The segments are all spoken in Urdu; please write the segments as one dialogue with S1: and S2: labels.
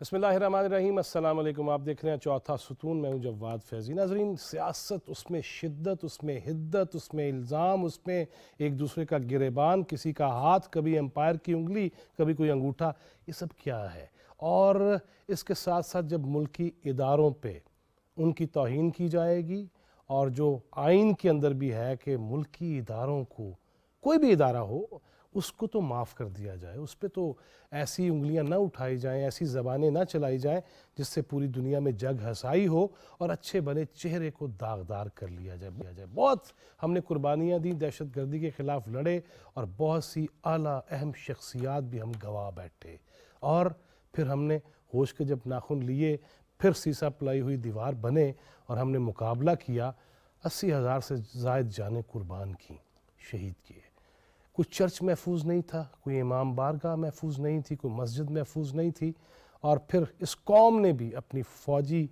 S1: بسم اللہ الرحمن الرحیم، السلام علیکم۔ آپ دیکھ رہے ہیں چوتھا ستون، میں ہوں جواد فیضی۔ ناظرین، سیاست، اس میں شدت، اس میں حدت، اس میں الزام، اس میں ایک دوسرے کا گریبان، کسی کا ہاتھ، کبھی امپائر کی انگلی، کبھی کوئی انگوٹھا، یہ سب کیا ہے؟ اور اس کے ساتھ ساتھ جب ملکی اداروں پہ ان کی توہین کی جائے گی، اور جو آئین کے اندر بھی ہے کہ ملکی اداروں کو، کوئی بھی ادارہ ہو، اس کو تو معاف کر دیا جائے، اس پہ تو ایسی انگلیاں نہ اٹھائی جائیں، ایسی زبانیں نہ چلائی جائیں جس سے پوری دنیا میں جگ ہنسائی ہو اور اچھے بھلے چہرے کو داغدار کر لیا جائے۔ بہت ہم نے قربانیاں دیں، دہشت گردی کے خلاف لڑے، اور بہت سی اعلیٰ اہم شخصیات بھی ہم گوا بیٹھے، اور پھر ہم نے ہوش کے جب ناخن لیے، پھر سیسا پلائی ہوئی دیوار بنے اور ہم نے مقابلہ کیا، 80,000 سے زائد جانیں قربان کی، شہید کیے۔ کوئی چرچ محفوظ نہیں تھا، کوئی امام بارگاہ محفوظ نہیں تھی، کوئی مسجد محفوظ نہیں تھی، اور پھر اس قوم نے بھی اپنی فوجی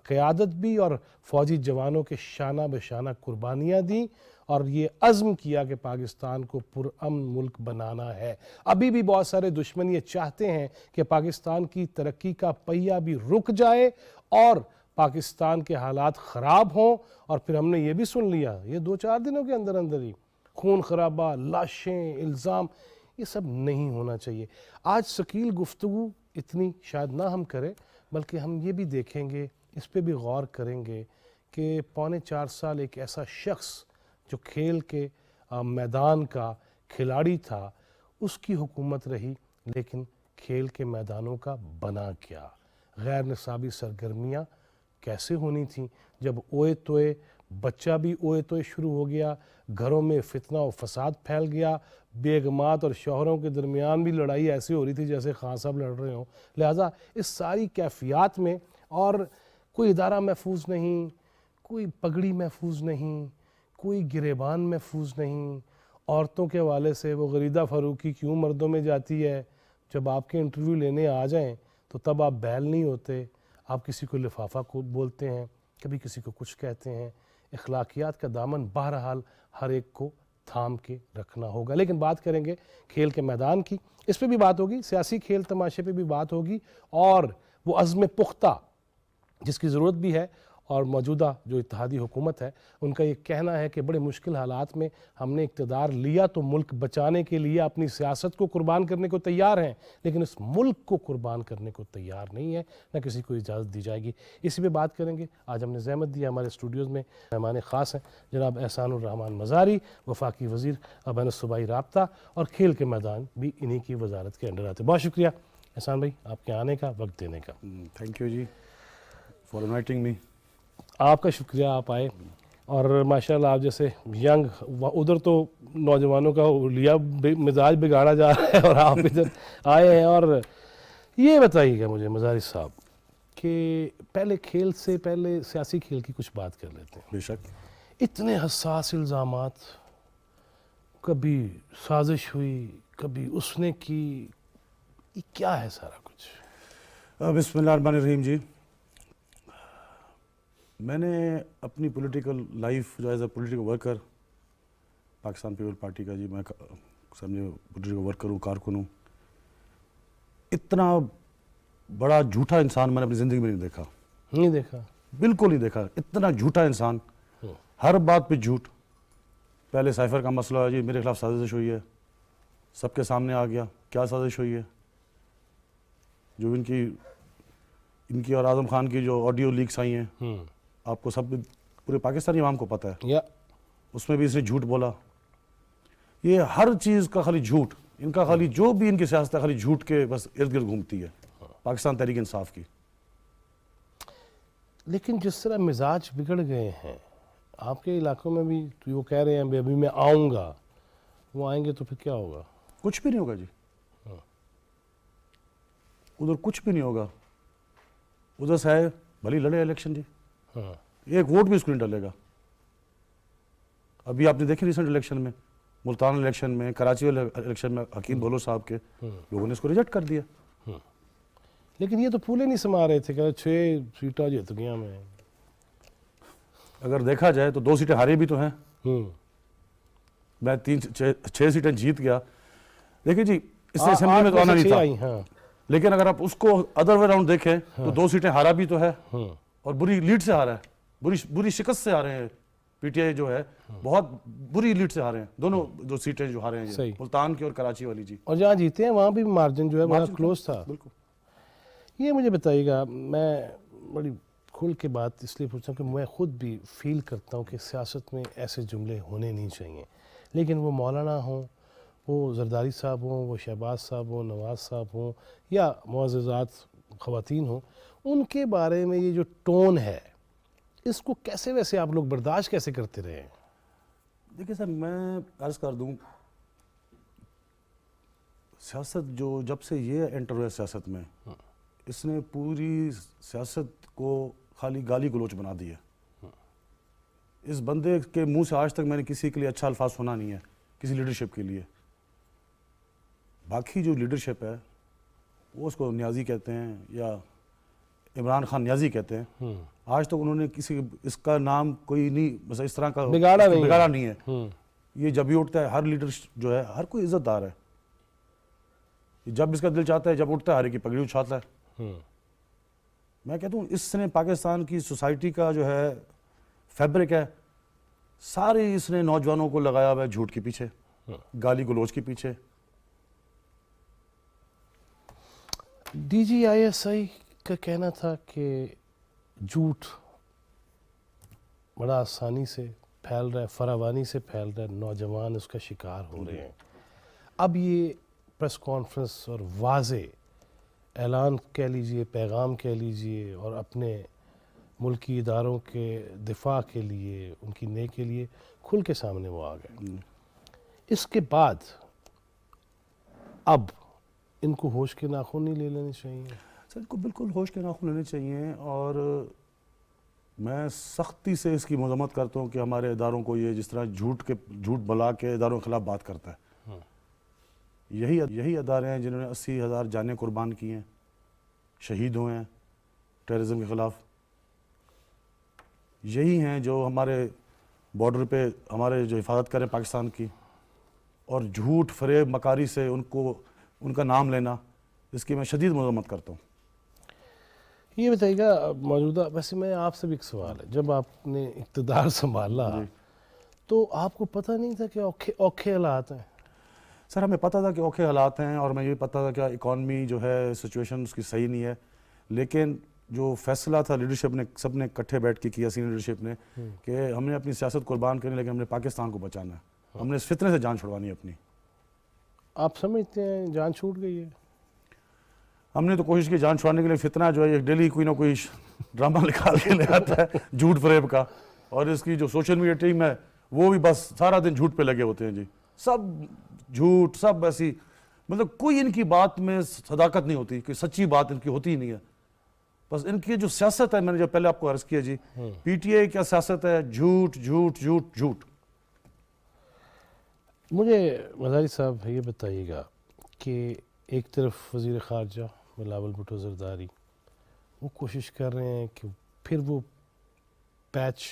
S1: قیادت بھی اور فوجی جوانوں کے شانہ بہ شانہ قربانیاں دیں، اور یہ عزم کیا کہ پاکستان کو پرامن ملک بنانا ہے۔ ابھی بھی بہت سارے دشمن یہ چاہتے ہیں کہ پاکستان کی ترقی کا پہیہ بھی رک جائے اور پاکستان کے حالات خراب ہوں، اور پھر ہم نے یہ بھی سن لیا یہ 2-4 دنوں کے اندر اندر ہی خون خرابہ، لاشیں، الزام، یہ سب نہیں ہونا چاہیے۔ آج ثقیل گفتگو اتنی شاید نہ ہم کریں، بلکہ ہم یہ بھی دیکھیں گے، اس پہ بھی غور کریں گے کہ 4.25 سال ایک ایسا شخص جو کھیل کے میدان کا کھلاڑی تھا، اس کی حکومت رہی، لیکن کھیل کے میدانوں کا بنا کیا؟ غیر نصابی سرگرمیاں کیسے ہونی تھیں؟ جب اوئے توئے بچہ بھی اوئے توئے شروع ہو گیا، گھروں میں فتنہ و فساد پھیل گیا، بیگمات اور شوہروں کے درمیان بھی لڑائی ایسی ہو رہی تھی جیسے خان صاحب لڑ رہے ہوں۔ لہٰذا اس ساری کیفیات میں، اور کوئی ادارہ محفوظ نہیں، کوئی پگڑی محفوظ نہیں، کوئی گریبان محفوظ نہیں، عورتوں کے حوالے سے وہ غریدہ فاروقی کیوں مردوں میں جاتی ہے؟ جب آپ کے انٹرویو لینے آ جائیں تو تب آپ بیل نہیں ہوتے، آپ کسی کو لفافہ کو بولتے ہیں، کبھی کسی کو کچھ کہتے ہیں۔ اخلاقیات کا دامن بہرحال ہر ایک کو تھام کے رکھنا ہوگا۔ لیکن بات کریں گے کھیل کے میدان کی، اس پہ بھی بات ہوگی، سیاسی کھیل تماشے پہ بھی بات ہوگی، اور وہ عزم پختہ جس کی ضرورت بھی ہے، اور موجودہ جو اتحادی حکومت ہے ان کا یہ کہنا ہے کہ بڑے مشکل حالات میں ہم نے اقتدار لیا تو ملک بچانے کے لیے اپنی سیاست کو قربان کرنے کو تیار ہیں، لیکن اس ملک کو قربان کرنے کو تیار نہیں ہے، نہ کسی کو اجازت دی جائے گی۔ اسی پہ بات کریں گے۔ آج ہم نے زحمت دی، ہمارے اسٹوڈیوز میں مہمان خاص ہیں جناب احسان الرحمن مزاری، وفاقی وزیر بین الصوبائی رابطہ، اور کھیل کے میدان بھی انہی کی وزارت کے انڈر آتے۔ بہت شکریہ احسان بھائی آپ کے آنے کا، وقت دینے کا۔
S2: Thank you ji for inviting me.
S1: آپ کا شکریہ، آپ آئے، اور ماشاءاللہ آپ جیسے ینگ، ادھر تو نوجوانوں کا لیا مزاج بگاڑا جا رہا ہے، اور آپ ادھر آئے ہیں۔ اور یہ بتائیے گا مجھے مزاری صاحب کہ پہلے کھیل سے پہلے سیاسی کھیل کی کچھ بات کر لیتے ہیں۔
S2: بے شک۔
S1: اتنے حساس الزامات، کبھی سازش ہوئی، کبھی اس نے کی، یہ کیا ہے سارا کچھ؟
S2: بسم اللہ الرحمن الرحیم جی، میں نے اپنی پولیٹیکل لائف جو as a political worker Pakistan people party کا، جی میں سمجھے پولیٹیکل ورکر ہوں، کارکن ہوں، اتنا بڑا جھوٹا انسان میں نے اپنی زندگی میں نہیں دیکھا۔
S1: نہیں دیکھا؟
S2: بالکل نہیں دیکھا۔ اتنا جھوٹا انسان، ہر بات پہ جھوٹ۔ پہلے سائفر کا مسئلہ ہے جی، میرے خلاف سازش ہوئی ہے، سب کے سامنے آ گیا کیا سازش ہوئی ہے، جو ان کی اور اعظم خان کی جو آڈیو لیکس آئی ہیں، آپ کو سب پورے پاکستانی عوام کو پتہ ہے، اس میں بھی اس نے جھوٹ بولا۔ یہ ہر چیز کا خالی جھوٹ، ان کا خالی جو بھی ان کی سیاست ہے خالی جھوٹ کے بس ارد گرد گھومتی ہے، پاکستان تحریک انصاف کی۔
S1: لیکن جس طرح مزاج بگڑ گئے ہیں آپ کے علاقوں میں بھی، تو وہ کہہ رہے ہیں ابھی میں آؤں گا، وہ آئیں گے تو پھر کیا ہوگا؟
S2: کچھ بھی نہیں ہوگا جی، ادھر کچھ بھی نہیں ہوگا۔ ادھر سے آئے بھلی لڑے الیکشن جی، ایک ووٹ بھی اس کو نہیں ڈالے گا۔ ابھی آپ نے دیکھی ریسنٹ الیکشن میں، ملتان الیکشن میں، کراچی الیکشن میں، حکیم بولو صاحب کے لوگوں نے اس کو ریجیکٹ کر دیا۔
S1: لیکن یہ تو پھولے نہیں سما رہے تھے کہ 6 سیٹیں جیت گیا میں۔
S2: اگر دیکھا جائے تو 2 سیٹیں ہاری بھی تو ہیں، میں 6 سیٹیں جیت گیا۔ دیکھیں جی، اس سے اسمبلی میں تو آنا نہیں تھا، لیکن اگر آپ اس کو ادر وے راؤنڈ دیکھیں تو 2 سیٹیں ہارا بھی تو ہے اور بری لیڈ سے ہارا ہے, بری شکست سے ہارے ہیں. پی ٹی آئی جو ہے بہت بری لیڈ سے ہارے ہیں, دونوں 2 سیٹیں جو ہارے ہیں,
S1: صحیح.
S2: ملتان کی اور کراچی والی. جی,
S1: اور جہاں جیتے ہیں وہاں بھی مارجن جو ہے بڑا کلوز تھا.
S2: بالکل.
S1: یہ مجھے بتائیے گا, میں بڑی کھل کے بات اس لیے پوچھتا ہوں کہ میں خود بھی فیل کرتا ہوں کہ سیاست میں ایسے جملے ہونے نہیں چاہیے, لیکن وہ مولانا ہوں, وہ زرداری صاحب ہوں, وہ شہباز صاحب ہوں, نواز صاحب ہوں, یا معززات خواتین ہوں, ان کے بارے میں یہ جو ٹون ہے اس کو کیسے ویسے آپ لوگ برداشت کیسے کرتے رہے ہیں؟
S2: دیکھیے سر, میں عرض کر دوں, سیاست جو جب سے یہ انٹر ہوا سیاست میں, اس نے پوری سیاست کو خالی گالی گلوچ بنا دی ہے. اس بندے کے منہ سے آج تک میں نے کسی کے لیے اچھا الفاظ سنا نہیں ہے, کسی لیڈرشپ کے لیے. باقی جو لیڈرشپ ہے وہ اس کو نیازی کہتے ہیں یا عمران خان نیازی کہتے ہیں. آج تک انہوں نے کسی اس کا نام کوئی نہیں بس اس طرح کا
S1: بگاڑا
S2: نہیں ہے. یہ جب بھی اٹھتا ہے, ہر لیڈر جو ہے ہر کوئی عزت دار ہے, جب اس کا دل چاہتا ہے جب اٹھتا ہے ہر کی پگڑی اچھاتا ہے. میں کہتا ہوں اس نے پاکستان کی سوسائٹی کا جو ہے فیبرک ہے سارے اس نے نوجوانوں کو لگایا ہوا ہے جھوٹ کے پیچھے, گالی گلوچ کے پیچھے.
S1: D G I S I کا کہنا تھا کہ جھوٹ بڑا آسانی سے پھیل رہا ہے, فراوانی سے پھیل رہا ہے, نوجوان اس کا شکار ہو رہے ہیں. اب یہ پریس کانفرنس اور واضح اعلان کہہ لیجئے, پیغام کہہ لیجئے, اور اپنے ملکی اداروں کے دفاع کے لیے, ان کی نیک کے لیے کھل کے سامنے وہ آ گئے. اس کے بعد اب ان کو ہوش کے ناخن نہیں لے لینے چاہیے؟
S2: سر, ان کو بالکل ہوش کے ناخن لینے چاہیے, اور میں سختی سے اس کی مذمت کرتا ہوں کہ ہمارے اداروں کو یہ جس طرح جھوٹ بلا کے اداروں کے خلاف بات کرتا ہے. یہی ادارے ہیں جنہوں نے 80,000 جانیں قربان کی ہیں, شہید ہوئے ہیں ٹیررزم کے خلاف. یہی ہیں جو ہمارے بارڈر پہ ہمارے جو حفاظت کریں پاکستان کی, اور جھوٹ فریب مکاری سے ان کا نام لینا, اس کی میں شدید مذمت کرتا ہوں.
S1: یہ بتائیے گا موجودہ, ویسے میں آپ سے بھی ایک سوال ہے, جب آپ نے اقتدار سنبھالا تو آپ کو پتہ نہیں تھا کہ اوکھے حالات ہیں؟
S2: سر, ہمیں پتہ تھا کہ اوکھے حالات ہیں, اور میں یہ پتہ تھا کہ اکانومی جو ہے سچویشن اس کی صحیح نہیں ہے, لیکن جو فیصلہ تھا لیڈرشپ نے, سب نے اکٹھے بیٹھ کے کیا, سینئر لیڈرشپ نے, کہ ہم نے اپنی سیاست قربان کرنی, لیکن ہم نے پاکستان کو بچانا ہے, ہم نے اس فتنے سے جان چھڑوانی ہے اپنی.
S1: آپ سمجھتے ہیں جان چھوٹ گئی ہے؟
S2: ہم نے تو کوشش کی جان چھوڑنے کے لیے. فتنہ جو ہے یہ ڈیلی کوئی نہ کوئی ڈرامہ نکال کے لے آتا ہے جھوٹ فریب کا, اور اس کی جو سوشل میڈیا ٹیم ہے وہ بھی بس سارا دن جھوٹ پہ لگے ہوتے ہیں. جی, سب جھوٹ, سب ایسی, مطلب کوئی ان کی بات میں صداقت نہیں ہوتی, کوئی سچی بات ان کی ہوتی ہی نہیں ہے. بس ان کی جو سیاست ہے, میں نے جو پہلے آپ کو عرض کیا, جی پی ٹی آئی کیا سیاست ہے, جھوٹ جھوٹ جھوٹ جھوٹ.
S1: مجھے مزاری صاحب یہ بتائیے گا کہ ایک طرف وزیر خارجہ بلاول بھٹو زرداری وہ کوشش کر رہے ہیں کہ پھر وہ پیچ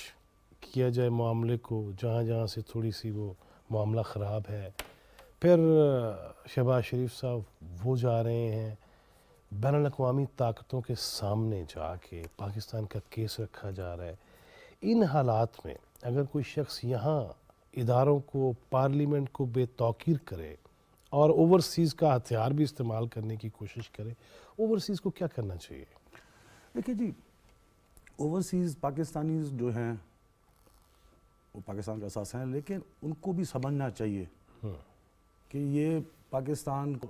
S1: کیا جائے معاملے کو, جہاں جہاں سے تھوڑی سی وہ معاملہ خراب ہے. پھر شہباز شریف صاحب وہ جا رہے ہیں بین الاقوامی طاقتوں کے سامنے جا کے پاکستان کا کیس رکھا جا رہا ہے. ان حالات میں اگر کوئی شخص یہاں اداروں کو, پارلیمنٹ کو بے توقیر کرے اور اوورسیز کا ہتھیار بھی استعمال کرنے کی کوشش کرے, اوورسیز کو کیا کرنا چاہیے؟
S2: دیکھیے جی, اوورسیز پاکستانیز جو ہیں وہ پاکستان کا اساس ہیں, لیکن ان کو بھی سمجھنا چاہیے کہ یہ پاکستان کو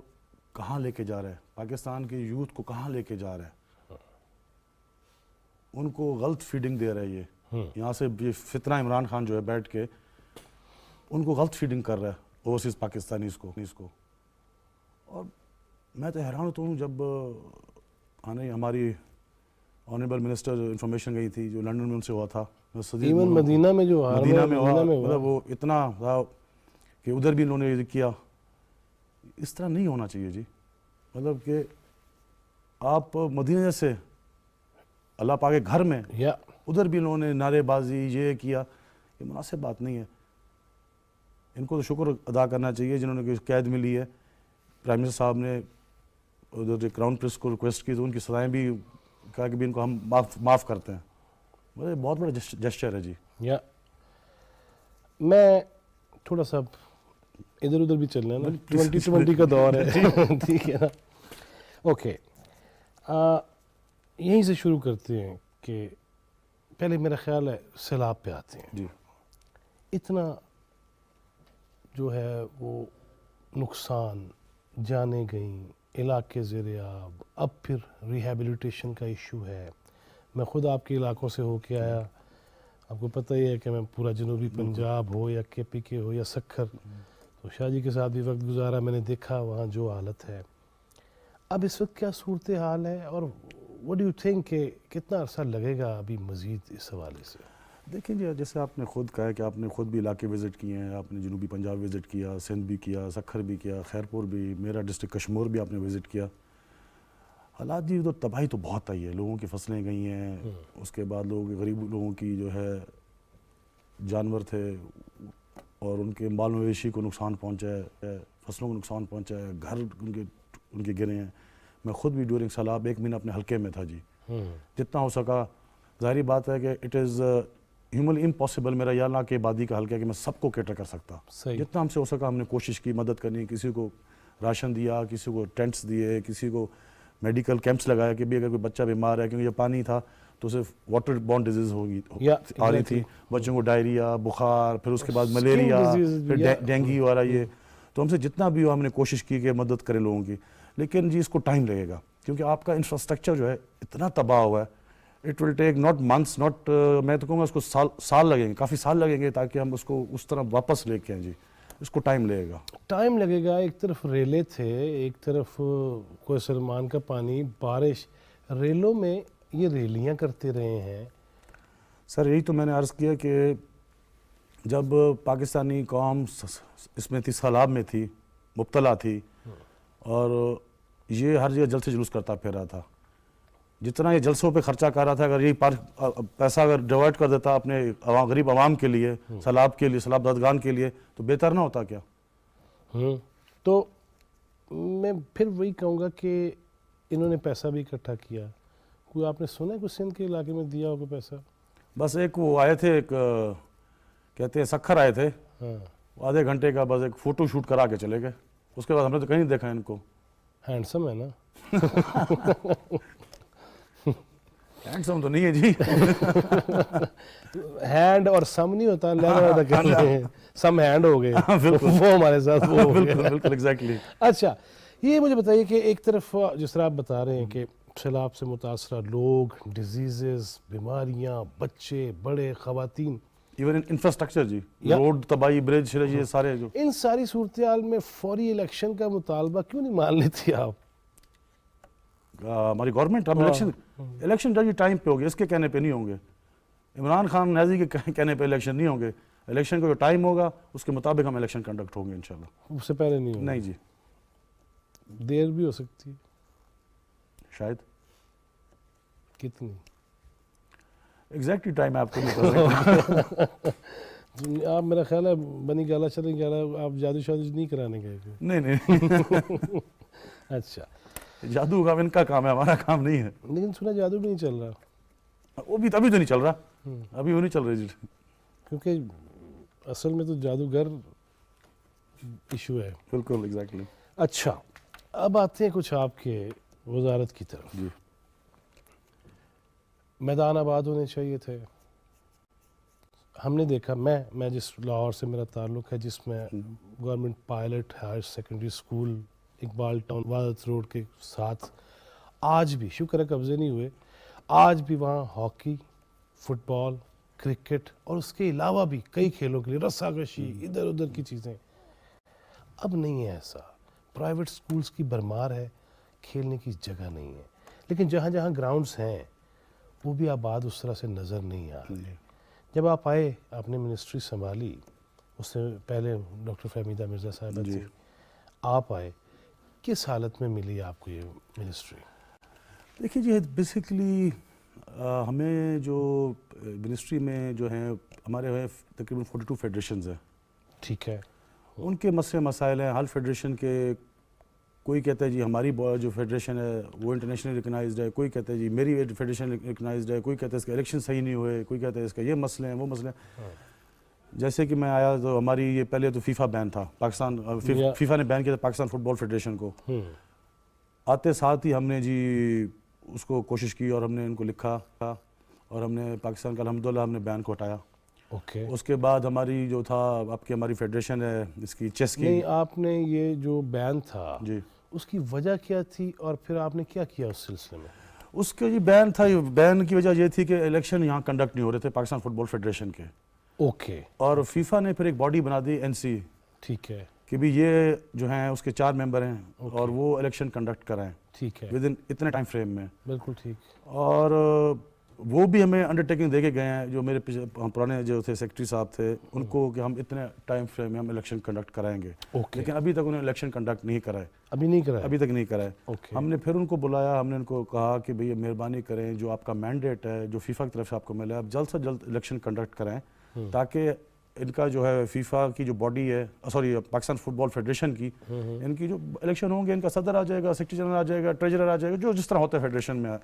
S2: کہاں لے کے جا رہا ہے, پاکستان کے یوتھ کو کہاں لے کے جا رہا ہے. ان کو غلط فیڈنگ دے رہا ہے. یہ یہاں سے یہ فتنہ عمران خان جو ہے بیٹھ کے ان کو غلط فیڈنگ کر رہا ہے اوورسیز پاکستانیز کو. اور میں تو حیران ہوتا ہوں جب ہماری آنریبل منسٹر انفارمیشن گئی تھی جو لنڈن میں ان سے ہوا تھا,
S1: ایون مدینہ میں جو
S2: مدینہ میں ہوا, مطلب وہ اتنا تھا کہ ادھر بھی انہوں نے یہ کیا. اس طرح نہیں ہونا چاہیے جی, مطلب کہ آپ مدینہ سے اللہ پاک کے گھر میں ادھر بھی انہوں نے نعرے بازی یہ کیا, یہ مناسب بات نہیں ہے. ان کو تو شکر ادا کرنا چاہیے جنہوں نے قید ملی ہے. پرائم منسٹر صاحب نے ادھر کراؤن پرنس کو ریکویسٹ کی تو ان کی سزائیں بھی کہا کہ بھی ان کو ہم معاف کرتے ہیں. مجھے بہت بڑا جسچر ہے جی.
S1: یا میں تھوڑا سا ادھر ادھر بھی چلنا ہے نا, 2020 کا دور ہے, ٹھیک ہے نا. اوکے, یہیں سے شروع کرتے ہیں کہ پہلے میرا خیال ہے سیلاب پہ آتے ہیں.
S2: جی
S1: اتنا جو ہے وہ نقصان, جانیں گئیں, علاقے زیر آب, اب پھر ریہیبلیٹیشن کا ایشو ہے. میں خود آپ کے علاقوں سے ہو کے آیا, آپ کو پتہ ہی ہے کہ میں پورا جنوبی پنجاب ہو یا کے پی کے ہو یا سکھر, تو شاہ جی کے ساتھ بھی وقت گزارا, میں نے دیکھا وہاں جو حالت ہے. اب اس وقت کیا صورتحال ہے, اور what do you think کہ کتنا عرصہ لگے گا ابھی مزید اس حوالے سے؟
S2: دیکھیں جی, جیسے آپ نے خود کہا کہ آپ نے خود بھی علاقے وزٹ کیے ہیں, آپ نے جنوبی پنجاب وزٹ کیا, سندھ بھی کیا, سکھر بھی کیا, خیرپور بھی, میرا ڈسٹرکٹ کشمور بھی آپ نے وزٹ کیا. حالات جی ادھر تباہی تو بہت آئی ہے, لوگوں کی فصلیں گئی ہیں, اس کے بعد غریب لوگوں کی جو ہے جانور تھے اور ان کے مال مویشی کو نقصان پہنچا ہے, فصلوں کو نقصان پہنچا ہے, گھر ان کے گرے ہیں. میں خود بھی ڈیورنگ سیلاب 1 مہینہ اپنے حلقے میں تھا جی. جتنا ہو سکا, ظاہری بات ہے کہ اٹ از ہیومنلی امپاسبل, میرا یہ نہ کہ آبادی کا حلقہ ہے کہ میں سب کو کیٹر کر سکتا. جتنا ہم سے ہو سکا ہم نے کوشش کی مدد کرنی, کسی کو راشن دیا, کسی کو ٹینٹس دیے, کسی کو میڈیکل کیمپس لگایا کہ بھی اگر کوئی بچہ بیمار ہے, کیونکہ یہ پانی تھا تو صرف واٹر بورن ڈیزیز آ رہی تھی, بچوں کو ڈائریا, بخار, پھر اس کے بعد ملیریا, پھر ڈینگی وغیرہ. یہ تو ہم سے جتنا بھی ہو ہم نے کوشش کی کہ مدد کریں لوگوں کی, لیکن جی اس کو ٹائم لگے گا, کیونکہ آپ کا انفراسٹرکچر جو ہے اتنا تباہ ہوا ہے. It will take not months, not میں تو کہوں گا اس کو سال لگیں گے, کافی سال لگیں گے تاکہ ہم اس کو اس طرح واپس لے کے آئیں جی. اس کو ٹائم لگے گا.
S1: ٹائم لگے گا. ایک طرف ریلے تھے, ایک طرف کوئی سلمان کا پانی, بارش, ریلوں میں یہ ریلیاں کرتے رہے ہیں.
S2: سر یہی تو میں نے عرض کیا کہ جب پاکستانی قوم اس میں تھی, سیلاب میں تھی, مبتلا تھی, اور یہ ہر جگہ جلسے جلوس کرتا پھر رہا تھا. جتنا یہ جلسوں پہ خرچہ کر رہا تھا, اگر یہی پیسہ اگر ڈیورٹ کر دیتا اپنے غریب عوام کے لیے, سیلاب کے لیے, سیلاب زدگان کے لیے, تو بہتر نہ ہوتا کیا؟
S1: تو میں پھر وہی کہوں گا کہ انہوں نے پیسہ بھی اکٹھا کیا. کوئی آپ نے سنا ہے کوئی سندھ کے علاقے میں دیا ہوگا پیسہ؟
S2: بس ایک وہ آئے تھے, ایک کہتے ہیں سکھر آئے تھے, آدھے گھنٹے کا بس ایک فوٹو شوٹ کرا کے چلے گئے. اس کے بعد ہم نے تو کہیں نہیں دیکھا ان کو.
S1: ہینڈسم ہے نا؟
S2: ہینڈسم تو نہیں ہے جی.
S1: ہینڈ اور سم نہیں ہوتا, لہذا کہتے ہیں سم ہینڈ ہو گئے, وہ ہمارے ساتھ وہ ہو گئے.
S2: بالکل ایگزیکٹلی.
S1: اچھا, یہ مجھے بتائیے کہ ایک طرف جس طرح آپ بتا رہے ہیں کہ سیلاب سے متاثرہ لوگ, ڈیزیزز, بیماریاں, بچے, بڑے, خواتین,
S2: ایون انفراسٹرکچر جی, روڈ تباہی, برج, یہ سارے جو,
S1: ان ساری صورتحال میں فوری الیکشن کا مطالبہ کیوں نہیں مان لیتی آپ؟
S2: ہماری گورنمنٹ, ہم الیکشن جی ٹائم پہ ہوگے, اس کے کہنے پہ نہیں ہوں گے. عمران خان نیازی کے کہنے پہ الیکشن نہیں ہوں گے. الیکشن کا جو ٹائم ہوگا اس کے مطابق ہم الیکشن کنڈکٹ ہوں گے انشاءاللہ.
S1: اس سے پہلے نہیں ہوگا؟
S2: نہیں جی,
S1: دیر بھی ہو سکتی ہے
S2: شاید.
S1: کتنی
S2: ایگزیکٹلی ٹائم آپ کو نہیں پتا.
S1: آپ میرا خیال ہے بنی گالا چلیں گالا, آپ جادو شادو نہیں کرانے گئے؟
S2: نہیں.
S1: اچھا,
S2: جادو کا ان کا کام ہے, ہمارا کام نہیں ہے.
S1: لیکن سنا جادو بھی نہیں چل رہا.
S2: وہ بھی ابھی تو نہیں چل رہا, ابھی وہ نہیں چل رہی جی,
S1: کیونکہ اصل میں تو جادوگر ایشو ہے.
S2: بالکل ایگزیکٹلی.
S1: اچھا, اب آتے ہیں کچھ آپ کے وزارت کی طرف.
S2: جی,
S1: میدان آباد ہونے چاہیے تھے. ہم نے دیکھا, میں جس لاہور سے میرا تعلق ہے, جس میں government pilot higher secondary school Iqbal town وادت روڈ کے ساتھ آج بھی, شکر ہے قبضے نہیں ہوئے, آج بھی وہاں ہاکی, فٹ بال, کرکٹ اور اس کے علاوہ بھی کئی کھیلوں کے لیے رسا کشی, ادھر ادھر کی چیزیں. اب نہیں ہے ایسا. پرائیویٹ سکولز کی بھرمار ہے, کھیلنے کی جگہ نہیں ہے. لیکن جہاں جہاں گراؤنڈز ہیں وہ بھی آباد اس طرح سے نظر نہیں آ رہے. جب آپ آئے, آپ نے منسٹری سنبھالی, اس سے پہلے ڈاکٹر فہمیدہ مرزا صاحبہ تھی, آپ آئے, کس حالت میں ملی آپ کو یہ منسٹری؟
S2: دیکھیے جی, بیسیکلی ہمیں جو منسٹری میں جو ہیں ہمارے تقریباً 42 فیڈریشنز ہیں.
S1: ٹھیک ہے.
S2: ان کے مسئلے مسائل ہیں. ہر فیڈریشن کے کوئی کہتا ہے جی ہماری جو فیڈریشن ہے وہ انٹرنیشنل ریکگنائزڈ ہے, کوئی کہتا ہے جی میری فیڈریشن ریکگنائزڈ ہے, کوئی کہتا ہے اس کے الیکشن صحیح نہیں ہوئے, کوئی کہتا ہے اس کا یہ مسئلے ہیں وہ مسئلے ہیں. جیسے کہ میں آیا تو ہماری یہ پہلے تو فیفا بین تھا, پاکستان فیفا نے بین کیا تھا پاکستان فٹ بال فیڈریشن کو. آتے ساتھ ہی ہم نے جی اس کو کوشش کی اور ہم نے ان کو لکھا اور ہم نے پاکستان کا الحمدللہ ہم نے بین کو ہٹایا. اس کے بعد ہماری جو تھا آپ کی ہماری فیڈریشن ہے اس کی چیس کی.
S1: نہیں, آپ نے یہ جو بین تھا
S2: جی
S1: اس کی وجہ کیا تھی اور پھر آپ نے کیا کیا اس سلسلے میں؟
S2: اس کے جی بین تھا, بین کی وجہ یہ تھی کہ الیکشن یہاں کنڈکٹ نہیں ہو رہے تھے پاکستان فٹ بال فیڈریشن کے.
S1: اوکے.
S2: اور فیفا نے پھر ایک باڈی بنا دی این سی,
S1: ٹھیک ہے,
S2: کہ بھی یہ جو ہیں اس کے 4 ممبر ہیں اور وہ الیکشن کنڈکٹ کرائیں
S1: ٹھیک ہے,
S2: ود ان اتنے ٹائم فریم میں.
S1: بالکل ٹھیک.
S2: اور وہ بھی ہمیں انڈرٹیکنگ دے کے گئے ہیں جو میرے پرانے جو تھے سیکرٹری صاحب تھے ان کو, کہ ہم اتنے ٹائم فریم میں ہم الیکشن کنڈکٹ کرائیں گے. لیکن ابھی تک انہیں الیکشن کنڈکٹ نہیں کرائے, ابھی تک نہیں کرائے. ہم نے پھر ان کو بلایا, ہم نے ان کو کہا کہ بھئی مہربانی کریں, جو آپ کا مینڈیٹ ہے جو فیفا کی طرف سے آپ کو ملا ہے, آپ جلد سے جلد الیکشن کنڈکٹ کریں تاکہ ان کا جو ہے فیفا کی جو باڈی ہے, سوری پاکستان فٹ بال فیڈریشن کی, ان کی جو الیکشن ہوں گے ان کا صدر آ جائے گا, سیکرٹری جنرل آ جائے گا, ٹریجرر آ جائے گا, جو جس طرح ہوتا ہے فیڈریشن میں,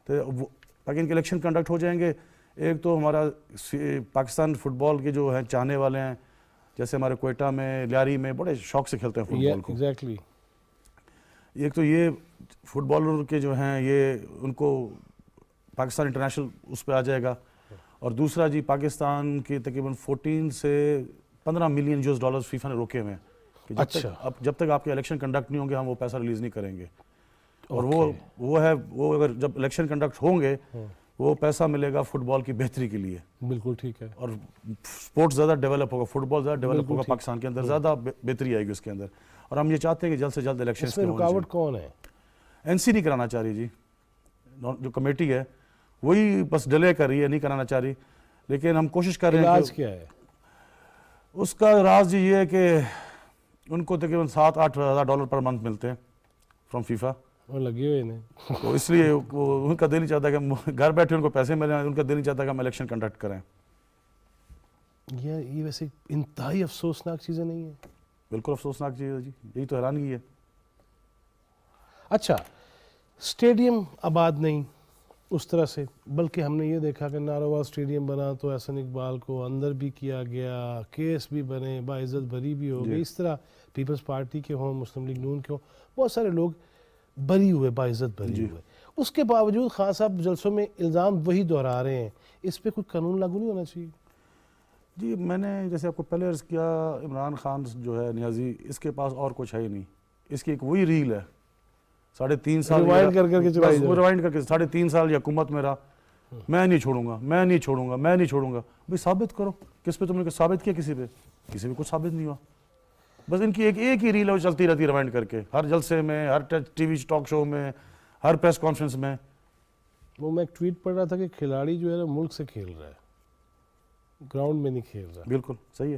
S2: تو تاکہ ان کے الیکشن کنڈکٹ ہو جائیں گے. ایک تو ہمارا پاکستان فٹ بال کے جو ہیں چاہنے والے ہیں, جیسے ہمارے کوئٹہ میں لیاری میں بڑے شوق سے کھیلتے ہیں فٹ بال کو.
S1: ایگزیکٹلی.
S2: ایک تو یہ فٹ بالر کے جو ہیں یہ ان کو پاکستان انٹرنیشنل اس پہ آ جائے گا. اور دوسرا جی پاکستان کے تقریباً 14 سے 15 ملین US ڈالرز فیفا نے روکے ہوئے ہیں کہ جب تک آپ کے الیکشن کنڈکٹ نہیں ہوں گے ہم وہ پیسہ ریلیز نہیں کریں گے. اور وہ اگر جب الیکشن کنڈکٹ ہوں گے وہ پیسہ ملے گا فٹ بال کی بہتری کے لیے.
S1: بالکل ٹھیک ہے.
S2: اور اسپورٹس زیادہ ڈیولپ ہوگا, فٹ بال زیادہ ڈیولپ ہوگا پاکستان کے اندر, زیادہ بہتری آئے گی اس کے اندر. اور ہم یہ چاہتے ہیں کہ جلد سے جلد الیکشن.
S1: اس میں رکاوٹ کون ہے؟
S2: این سی نہیں کرانا چاہ رہی جی, جو کمیٹی ہے وہی بس ڈیلے کر رہی ہے, نہیں کرانا چاہ رہی. لیکن ہم کوشش کر رہے ہیں.
S1: علاج کیا ہے
S2: اس کا؟ راز جی یہ ہے کہ ان کو تقریباً $7-8 ہزار پر منتھ ملتے ہیں فرام فیفا,
S1: اور لگے ہوئے نہیں,
S2: تو اس لیے ان کا دل نہیں چاہتا کہ ہم گھر بیٹھے ان کو پیسے ملیں, ان کا دل نہیں چاہتا کہ ہم الیکشن کنڈکٹ کریں.
S1: یہ ویسے انتہائی افسوسناک چیزیں نہیں ہیں؟
S2: بالکل افسوسناک چیز ہے جی, یہی تو حیرانگی ہے.
S1: اچھا, اسٹیڈیم آباد نہیں اس طرح سے, بلکہ ہم نے یہ دیکھا کہ ناروال اسٹیڈیم بنا تو احسن اقبال کو اندر بھی کیا گیا, کیس بھی بنے, باعزت بری بھی ہو گئی. اس طرح پیپلز پارٹی کے ہوں, مسلم لیگ نون کے ہوں, بہت سارے لوگ بری ہوئے, باعزت بری ہوئے. اس کے باوجود خان صاحب جلسوں میں الزام وہی دہرا رہے ہیں, اس پہ کوئی قانون لاگو نہیں ہونا چاہیے؟
S2: جی میں نے جیسے آپ کو پہلے عرض کیا, عمران خان جو ہے نیازی, اس کے پاس اور کچھ ہے ہی نہیں. اس کی ایک وہی ریل ہے 3.5 سال
S1: ریوائنڈ کر کے چلائی جائے,
S2: ریوائنڈ کر کے 3.5 سال یہ حکومت میں رہا, میں نہیں چھوڑوں گا, میں نہیں چھوڑوں گا, میں نہیں چھوڑوں گا. بھئی ثابت کرو, کس پہ تم نے ثابت کیا؟ کسی پہ کچھ ثابت نہیں ہوا. بس ان کی ایک ہی ریل ہے وہ چلتی رہتی ریوائنڈ کر کے, ہر جلسے میں, ہر ٹی وی ٹاک شو میں, ہر پریس کانفرنس میں.
S1: وہ میں ایک ٹویٹ پڑھ رہا تھا کہ کھلاڑی جو ہے نا ملک سے کھیل رہا ہے, گراؤنڈ میں نہیں کھیل رہا.
S2: بالکل صحیح ہے.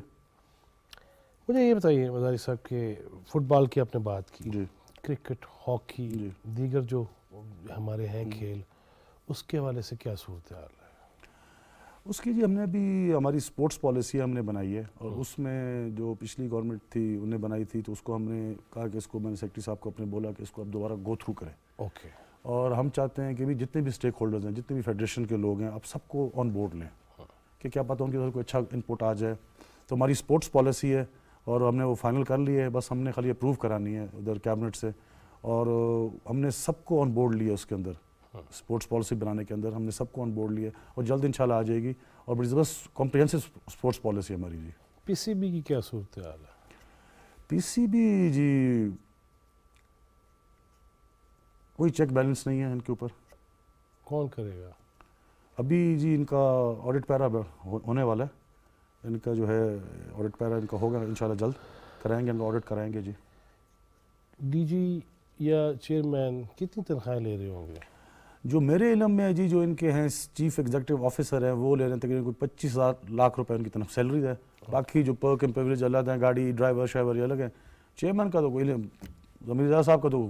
S1: مجھے یہ بتائیے مزاری صاحب کہ فٹ بال کی آپ نے بات کی,
S2: جی
S1: کرکٹ, ہاکی, دیگر جو ہمارے ہیں کھیل, اس کے حوالے سے کیا صورتحال ہے؟
S2: اس کی جی ہم نے ابھی ہماری اسپورٹس پالیسی ہم نے بنائی ہے, اور اس میں جو پچھلی گورنمنٹ تھی انہوں نے بنائی تھی, تو اس کو ہم نے کہا کہ اس کو, میں نے سیکرٹری صاحب کو اپنے بولا کہ اس کو اب دوبارہ گو تھرو کریں.
S1: اوکے.
S2: اور ہم چاہتے ہیں کہ بھی جتنے بھی اسٹیک ہولڈرز ہیں, جتنے بھی فیڈریشن کے لوگ ہیں, آپ سب کو آن بورڈ لیں, کہ کیا پتہ ان کی طرف کوئی اچھا انپٹ آ جائے. تو ہماری اسپورٹس پالیسی ہے اور ہم نے وہ فائنل کر لی ہے, بس ہم نے خالی اپروو کرانی ہے ادھر کیبنٹ سے, اور ہم نے سب کو آن بورڈ لیا اس کے اندر. اسپورٹس پالیسی بنانے کے اندر ہم نے سب کو آن بورڈ لیا, اور جلد انشاءاللہ آ جائے گی, اور بڑی زبردست کمپریہنسو اسپورٹس پالیسی ہماری. جی
S1: پی سی بی کی کیا صورتحال ہے؟
S2: پی سی بی جی کوئی چیک بیلنس نہیں ہے ان کے اوپر.
S1: کون کرے گا؟
S2: ابھی جی ان کا آڈٹ پیرا ہونے والا ہے, ان کا جو ہے آڈٹ پیرا ان کا ہوگا انشاءاللہ, جلد کرائیں گے, ان کا آڈٹ کرائیں گے. جی ڈی
S1: جی یا چیئرمین کتنی تنخواہیں لے رہے ہوں گے؟
S2: جو میرے علم میں ہے جی, جو ان کے ہیں چیف ایگزیکٹو آفیسر ہیں, وہ لے رہے ہیں تقریباً کوئی 25 لاکھ روپے ان کی طرف سیلری ہے. باقی جو پرک اینڈ پریویلیج الگ ہیں, گاڑی, ڈرائیور شائیور یہ الگ ہیں. چیئرمین کا تو کوئی ضمیر زادہ صاحب کا تو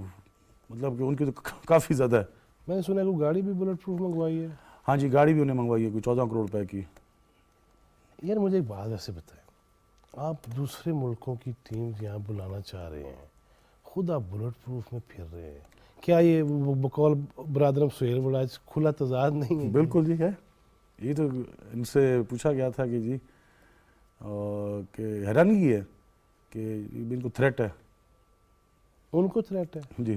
S2: مطلب کہ ان کی تو کافی زیادہ ہے.
S1: میں نے سنا ہے کوئی گاڑی بھی بلٹ پروف منگوائی ہے.
S2: ہاں جی, گاڑی بھی انہیں منگوائی ہے, کوئی 14 کروڑ روپے کی.
S1: یار مجھے ایک بات ایسے بتائیں, آپ دوسرے ملکوں کی ٹیم یہاں بلانا چاہ رہے ہیں, خود آپ بلٹ پروف میں پھر رہے ہیں. کیا یہ بقول برادرم سہیل وڑاج کھلا تضاد نہیں ہے؟
S2: بالکل جی ہے. یہ تو ان سے پوچھا گیا تھا کہ جی کہ حیرانگی ہے کہ ان کو تھریٹ ہے.
S1: ان کو تھریٹ ہے
S2: جی